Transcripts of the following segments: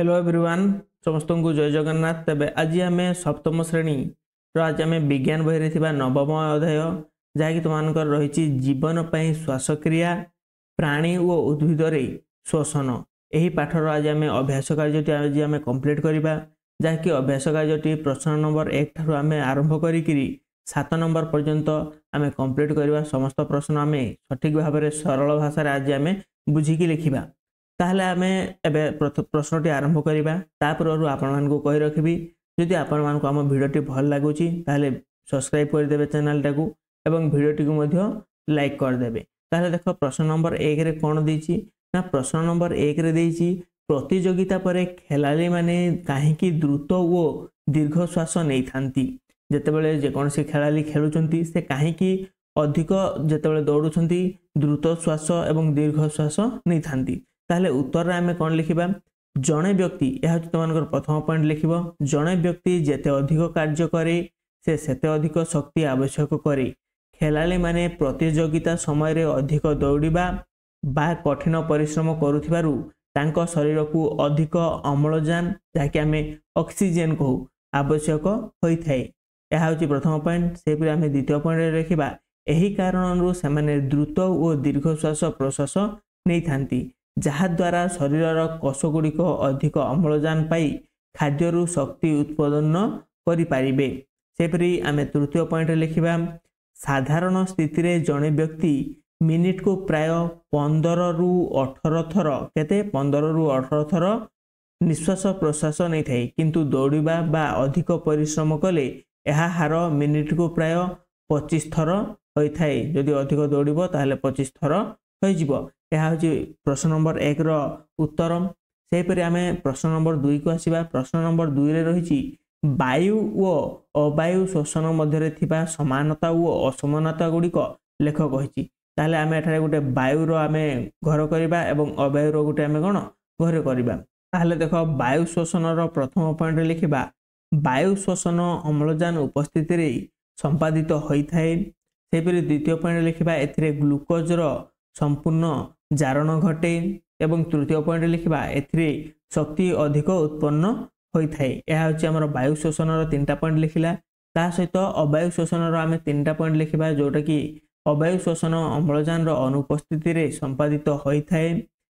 Hello everyone समस्त को जय जगन्नाथ। तेबे आज आम सप्तम श्रेणी आज आम विज्ञान बही नवम अध्याय जहाँकि तुम रही जीवन पर श्वासक्रिया प्राणी और उद्भिद श्वसन। यही पाठर आज आम अभ्यास कार्य आज आम कंप्लीट करवा जहाँकि अभ्यास कार्य प्रश्न नंबर 1 ठार आम आरंभ करी 7 नंबर पर्यंत आम कंप्लीट करवा। समस्त प्रश्न आम सठिक भाव में सरल भाषा आज आम बुझिकी लिखा। ताहले आमे एबे प्रश्नटी आरंभ करिबा। तापर आपण को कहि रखिबी जदि आपण मानको हम भिडियोटी भल लागुची ताहले सब्सक्राइब कर देबे चैनल टाकू एवं भिडियोटी को मध्य लाइक कर देबे। ताहले देखो प्रश्न नंबर 1 रे कोन देइची ना प्रश्न नंबर 1 रे देइची प्रतियोगिता परे खेलाड़ी माने काहेकि द्रुत ओ दीर्घ श्वास नै थांती। जेतेबेले जे कोनसी खेलाड़ी खेलुचंती से काहेकि अधिक जेतेबेले दौड़ुचंती द्रुत श्वास एवं दीर्घ श्वास नै थांती। ताहले उत्तर आमे कौन लिखिबा जड़े व्यक्ति यह तुम प्रथम पॉइंट लिख जड़े व्यक्ति जेते अधिक कार्य करे से सेते अधिक शक्ति आवश्यक करे। खेलाड़ी माने प्रतियोगिता समय रे अधिक दौड़िबा बा कठिन परिश्रम करुथिबारु तांको शरीर को अधिक अम्लजान जाके आमे ऑक्सीजन कहू आवश्यक होई थाए। यह होची प्रथम पॉइंट। से फिर आमे द्वितीय पॉइंट रे लिखिबा एही कारणनु से माने द्रुत और दीर्घ श्वास प्रश्वास नै थांती जहा द्वारा शरीर कोषगुड़िक अधिक अम्लजान पाई खाद्यरू शक्ति उत्पादन करें। सेपरी आम तृतीय पॉइंट लिखा साधारण स्थिति रे जड़े व्यक्ति मिनिट को प्राय 15 रु 18 थर केते 15 रु 18 थर निश्वास प्रश्वास नहीं थाए किंतु दौड़िबा बा अधिक परिश्रम कले यह हार मिनिट को प्राय 25 थर होता है। जदि अधिक दौड़ब ताहले 25 थर हो। यह हूँ प्रश्न नंबर 1 रो उत्तर। सेपरि आम प्रश्न नंबर 2 को आसवा। प्रश्न नंबर 2 रे रही वायु और अवायु श्वसन मध्य थिबा समानता और असमानता गुड़िक लेख कही। ताहले आम एठारे गोटे वायुर आम घर करवा एवं अवायुर गोटे आम कौन घर करवा। ताहले देख वायु श्वसन प्रथम पॉइंट लिखा वायु श्वसन अम्लजान उपस्थिति रे संपादित होता है। सेपरि द्वितीय पॉइंट लिखा एथिरे ग्लुकोजर संपूर्ण जारण घटे एवं तृतीय पॉइंट लिखा एथिरे शक्ति अधिक उत्पन्न होता है। यह हूँ आम वायु श्वसन 3टा पॉइंट लिखला। ता सहित अवायु श्वसन आम 3टा पॉइंट लिखा जोटा कि अवायु श्वसन अम्लजान अनुपस्थिति रे संपादित होता है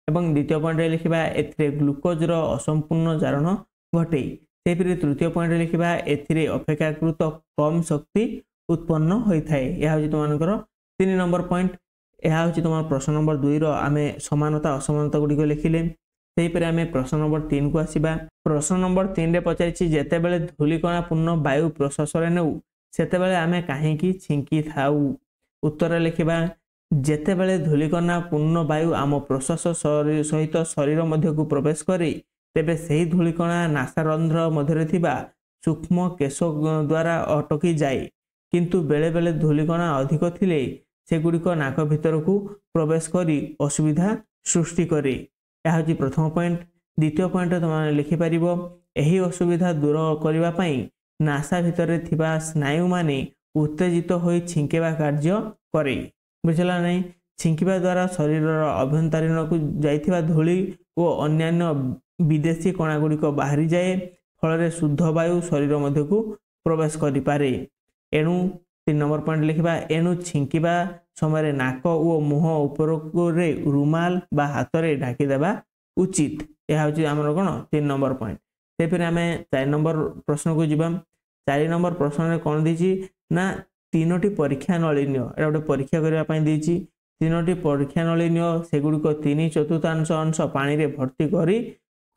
एवं द्वितीय पॉइंट लिखा एथिरे ग्लुकोजर असंपूर्ण जारण घटे। सेपरि तृतीय पॉइंट लिखा एथिरे अपेक्षाकृत कम शक्ति उत्पन्न होता है। यह हूँ तुम 3 नंबर पॉइंट। यह हूँ तुम प्रश्न नंबर 2 रो आम समानता असमानता गुड़िक लिखिले। सेहीपरि आम प्रश्न नंबर 3 को आसवा। प्रश्न नंबर 3 रे पचारिछि जेतेबेले धूलिकणा पूर्ण वायु प्रश्वास रे नेउ सेतेबेले आम काहेकि छिंकी थाउ। उत्तर लिखिबा जेतेबेले धूलिकणा पूर्ण वायु आम प्रश्वास सहित शरीर मध्य को प्रवेश करे तेबे सही धूलिकणा नासारंध्र मध्य थिबा सूक्ष्म केश द्वारा अटकी जाए किंतु बेले बेले धूलिकणा अधिक थिले सेगुड़िक नाक भितर को प्रवेश करी असुविधा सृष्टि करे। यह हूँ प्रथम पॉइंट। द्वितीय पॉइंट तुम लिखिपर यही असुविधा दूर करने नासा भितर थिबा स्नायु माने उत्तेजित हो छिंकेबा कार्य करे। बुझला नहीं छिंकिबा द्वारा शरीर अभ्यंतरीण को जाइथिबा धूली और अन्यान्य विदेशी कणा गुड़िक बाहरी जाए फल शुद्ध वायु शरीर मध्य को प्रवेश करि पारे। एणु 3 नंबर पॉइंट लिखा एणु छिंकिबा समय नाक और मुह ऊपर रुमाल बा हाथ रे ढाकी देबा उचित। यह हूँ आम कौन 3 नंबर पॉइंट। से फिर आम 4 नंबर प्रश्न को जीवा। 4 नंबर प्रश्न में कौन देछि ना 3टी परीक्षा नलिन्य एटा गोटे परीक्षा करने 3टी परीक्षा नलिन्य सेगुड़िक 3/4 अंश पानी रे भर्ती करी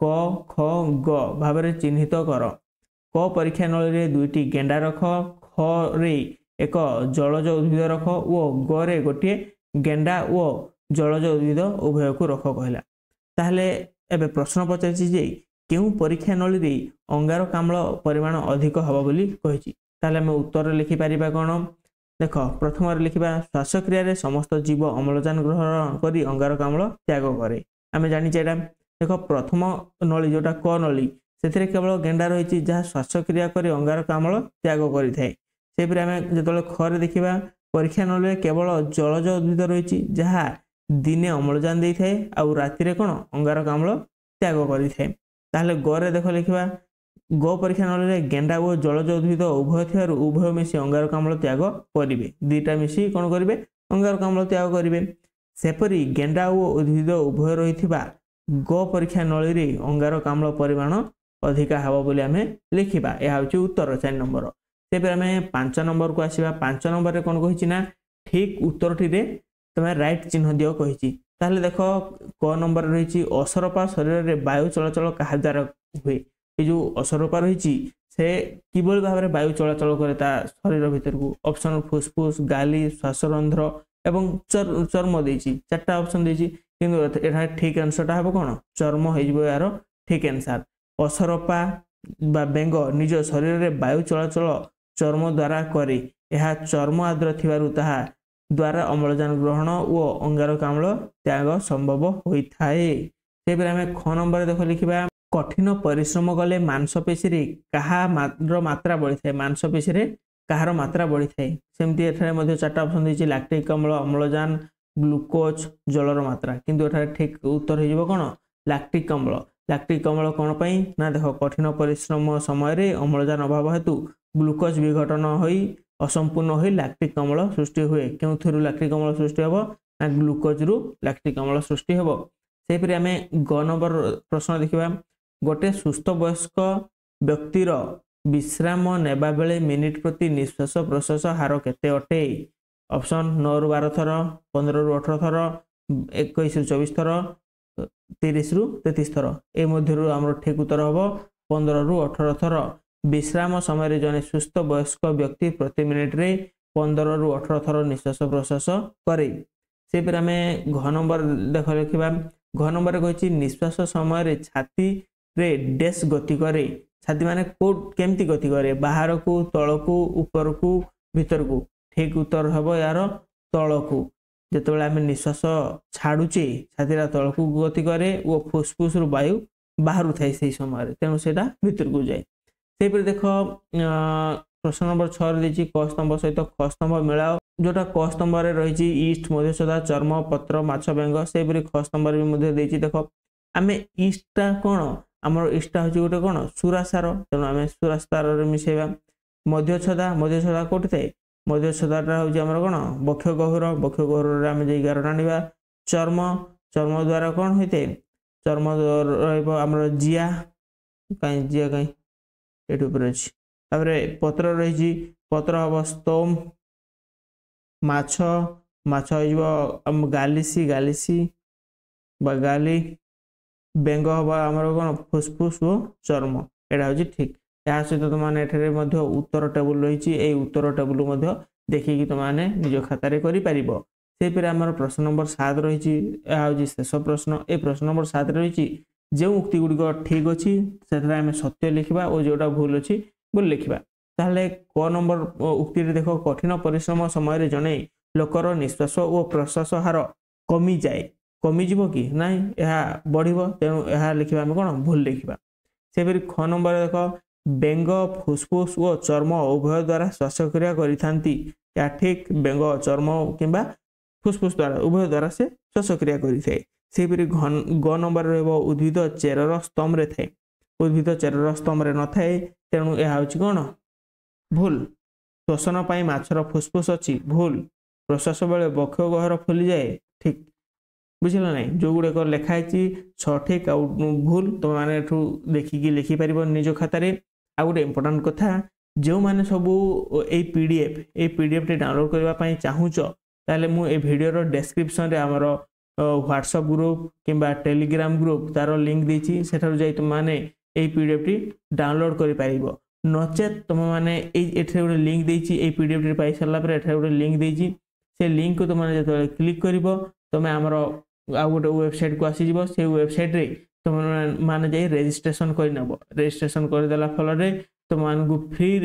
क ख ग भाव में चिन्हित कर। क परीक्षा नली रे 2टी गेंडा रख, ख रे एक जलज उद्भिद रख और ग रे गोटे गेंडा और जलज उद्भिद उभय को रख कहला। ताहले एबे प्रश्न पचारिछि जे केउ परीक्षा नली रे अंगारकाम्ल परिमाण अधिक हबो बोली कहिछि। ताहले हम उत्तर लिखि परिबा कोन देख प्रथम लिखिबा श्वासक्रिया रे समस्त जीव अम्लजान ग्रहण करी अंगारकाम्ल त्याग करे। आमे जानि एटा देख प्रथम नली जोटा क नली सेथिरे केवल गेंडा रहिछि जहा श्वासक्रिया करी अंगारकाम्ल त्याग करि थाए। सेपरि आम जो खरे देखा परीक्षा नली केवल जलज उद्भिद रही जहाँ दिने अम्लजान दे थाए आउ राति कौन अंगारकाम्ल त्याग करि थाए। ताहले ग रे देख लिखिबा ग परीक्षा नळीरे गेंडा ओ जलज उद्भिद उभय थिबारु उभय मिसी अंगारकाम्ल त्याग करिवे दीटा मिसी कोन करिवे अंगारकाम्ल त्याग करिवे सेपरी गेंडा ओ उद्भिद उभय रहिथिबा ग परीक्षा नळीरे अंगारकाम्ल परिमाण अधिका हबो बोली आमे लिखिबा एहा होची उत्तर 4 नंबर सेपरी आमे 5 नंबर को आसीबा 5 नंबर रे कोन कहिछि ना ठीक उत्तरटी रे तमे राइट चिन्ह दियो कहिछि ताहले देखो क नंबर रहिछि असरपा शरीर रे वायु चलाचल कहा द्वारा हुए ए जो असरपा रहिछि से किबोल भाबरे वायु चलाचल करे ता शरीर भीतर को ऑप्शन फुसफुस गाली श्वासरंध्र एवं चर्म देछि चारटा ऑप्शन देछि किंतु एठा ठीक आंसर ता हबो कोन चर्म हेजिबो यार ठीक आंसर असरपा बा बेंग निज शरीर रे वायु चलाचल चर्म द्वारा करे यह चर्म आद्र थिबारु ताहा द्वारा अम्लजान ग्रहण और अंगारकाम्ल त्याग संभव होता है सेबरे आमे ख नंबर देख लिखिबा कठिन परिश्रम कले मांसपेशी रे कहार मात्रा बढ़ी थाए मांसपेशी रे कहार मात्रा बढ़ी थाए सेमती एठारे मध्ये चारटा ऑप्शन देछि लैक्टिक अम्ल अम्लजान ग्लूकोज जलर मात्रा किंतु एठारे ठीक उत्तर हे जिवो कोन लैक्टिक अम्ल कोन पई ना देखो कठिन परिश्रम समय रे अम्लजान अभाव हेतु ग्लूकोज विघटन होई असंपूर्ण होई लैक्टिक अम्ल सृष्टि हुए केउथुरु लैक्टिक अम्ल सृष्टि हबो ना ग्लूकोज रु लैक्टिक अम्ल सृष्टि हबो सेपरि आमे ग नंबर प्रश्न देखिबा गोटे सुस्थ वयस्क व्यक्तिर विश्राम नेबा बेले मिनिट प्रति निश्वास प्रश्वास हार केते अटे ऑप्शन 9 रु 12 थर 15 रु 18 थर 21 रु 24 थर 30 रु 33 थर ए मध्यरु हमर ठीक उत्तर हबो 15 रु 18 थर विश्राम समय रे जने सुस्थ वयस्क व्यक्ति प्रति मिनिट रे 15 रु 18 थर निश्वास प्रश्वास करे से पर हमें घ नंबर देख लिखिबा घ नंबर कहिछि निश्वास समय रे छाती रे डेस गति करे छाती माने को केमती गति करे बाहर को तळ को ऊपर को भीतर को ठीक उत्तर हबो यार तळ को जेतेबेले हमें निश्वास छाडुचे छाती रा तळ को गति करे ओ फुसफुस रु वायु बाहर थाए सही समय रे तेनु सेटा भीतर को जाए सेपरि देख प्रश्न नंबर 6 रे देछि क स्तंभ सहित ख स्तंभ मिलाओ जोटा क स्तंभ रे रहिछि ईस्ट मध्यसदा चर्म पत्र माछ बेंग सेपरि ख स्तंभ रे मध्ये देछि देखो आमे ईस्टटा कोन हमर ईस्टटा होछि गोटे कोन सुरासार तेनु आमे सुरासार रे मिसेबा मध्यछदा कोठी थाए मध्यछदाटा होछि हमर कोन बक्ष गहुर रे आमे जे 11 आनिबा चर्म द्वारा कोन होइते चर्म रहइबो हमर जिया काई एट ऊपर अछि तापरे पत्र रहिछि पत्र हबो स्तोम माछ होइबो गालिसी बा गाली बेंग हबो हमर कोन फुसफुस ओ चर्म एटा होछि ठीक या सहित त माने एठरे मध्ये उत्तर टेबल रहिछि ए उत्तर टेबल मध्ये देखि कि त माने निज खाता रे करि परिबो से पर हमर प्रश्न नंबर 7 रहिछि या होछि शेष प्रश्न ए प्रश्न नंबर 7 रहिछि जे उक्ति गुडी ठीक अछि सेतरा हम सत्य लिखिबा और जोटा भूल अछि बोल लिखिबा ताहले क नंबर उक्ति रे देखो कठिन परिश्रम समय रे जने लोकर निश्वास और प्रश्वास हार कमी जिवो कि नाही एहा बढ़िबो तेनु एहा लिखिबा हम कोन भूल लिखिबा सेबरी ख नंबर देखो बेंग फुसफुस और चर्म उभय द्वारा श्वासक्रिया करिथांती या ठीक बेंग चर्म किबा फुसफुस द्वारा उभय द्वारा से श्वासक्रिया करिथाय सेपरि ग नंबर रहबो उद्भिद चेरर स्तंभ रे थाए उद्भिद चेरर स्तंभ रे न थाए तेनु एहा होछि कोन भूल श्वसन पाई माछर फुसफुस अछि भूल प्रश्वास बेले बक्ष गहर फुली जाए ठीक बुझिला नै जो गुडे को लेखा आछि सठिक आ भूल तो माने एठु देखि कि लिखि परिबो निज खाता रे आ गुडे इंपोर्टेंट कथा जो माने सब ए पीडीएफ रे डाउनलोड करबा पई चाहूचो ताले मु ए वीडियो रो डिस्क्रिप्शन रे हमरो व्हाट्सएप ग्रुप किंबा टेलीग्राम ग्रुप तार लिंक देछि सेठार जाई तुम माने ए पीडीएफ टी डाउनलोड करि परिबो नचेत तुम माने एठे गोटे लिंक देछि ए पीडीएफ टी पाई सरला पर एठे गोटे लिंक देछि से लिंक को तुम माने जतो क्लिक करिवो तुम हमरो आ गोटे वेबसाइट को आसी जिवो से वेबसाइट रे तुम माने जाई रजिस्ट्रेशन करि नबो रजिस्ट्रेशन कर देला फल रे तुम मान को फ्री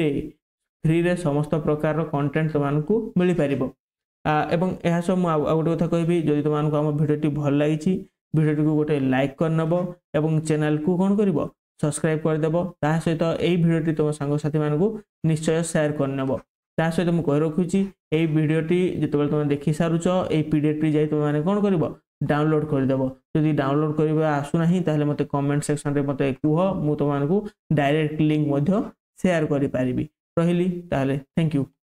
रे समस्त प्रकार रो कंटेंट तुम मान को मिलि परिबो एवं यह सब गोटे कथा कहबी जदि तुम आम भिडियोटी भल लगी भिडियोटी को गोटे लाइक करनब एवं चैनल को कौन कर सब्सक्राइब करदेव ता सहित यही भिडियोटी तुम सांगसाथी मानक निश्चय शेयर करनब ता सहित मुझे कही रखुची यही भिडियोटी जिते तुम देखि सारुच यही पीडीएफ जाई तुम मैंने कौन कर डाउनलोड करदेव जदि डाउनलोड करबा आसुना ताहले मते कमेंट सेक्शन रे मते कुह मु तुमको डायरेक्ट लिंक शेयर करि पारिबी रहिली ताहले थैंक यू।